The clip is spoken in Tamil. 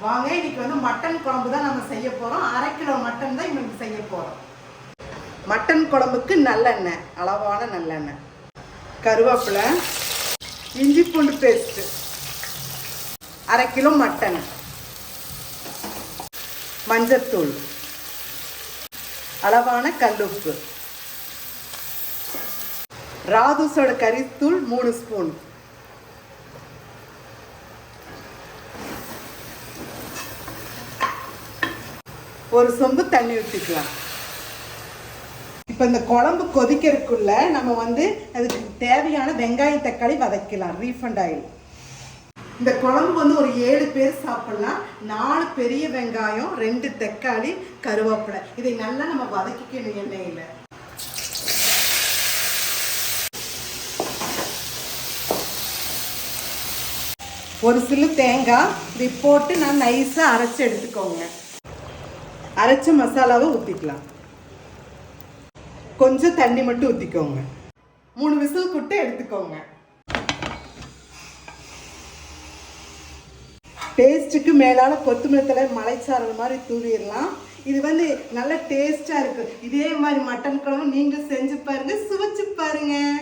வாங்க, இன்னைக்கு வந்து மட்டன் குழம்பு தான் நம்ம செய்ய போறோம். 1/2 கிலோ மட்டன் தான் இன்னைக்கு செய்ய போறோம். மட்டன் குழம்புக்கு நல்லெண்ணெய், அளவான நல்லெண்ணெய், கருவேப்பிலை, இஞ்சி பூண்டு பேஸ்ட், 1/2 கிலோ மட்டன், மஞ்சத்தூள், அளவான கல்லுப்பு, ராதுசோட கறித்தூள் 3 ஸ்பூன், ஒரு சொம்பு தண்ணி ஊற்றிக்கலாம். இப்போ இந்த குழம்பு கொதிக்கிறதுக்குள்ள நம்ம வந்து அதுக்கு தேவையான வெங்காயம் தக்காளி வதக்கலாம். Refined oil. இந்த குழம்பு வந்து ஒரு 7 பேர் சாப்பிடலாம். 4 பெரிய வெங்காயம், 2 தக்காளி, கருவேப்பிலை, இதை நல்லா நம்ம வதக்கிக்கணும் எண்ணெயில். ஒரு சில்லு தேங்காய் இதை போட்டு நான் நைஸாக அரைச்சி எடுத்துக்கோங்க. அரைச்ச மசாலாவை ஊற்றிக்கலாம். கொஞ்சம் தண்ணி மட்டும் ஊற்றிக்கோங்க. 3 விசில் விட்டு எடுத்துக்கோங்க. டேஸ்ட்டுக்கு மேலால் கொத்தமல்லி தழை மலைச்சாரல் மாதிரி தூவிடலாம். இது வந்து நல்ல டேஸ்ட்டாக இருக்குது. இதே மாதிரி மட்டன் குழம்பு நீங்கள் செஞ்சு பாருங்கள், சுவைச்சு பாருங்கள்.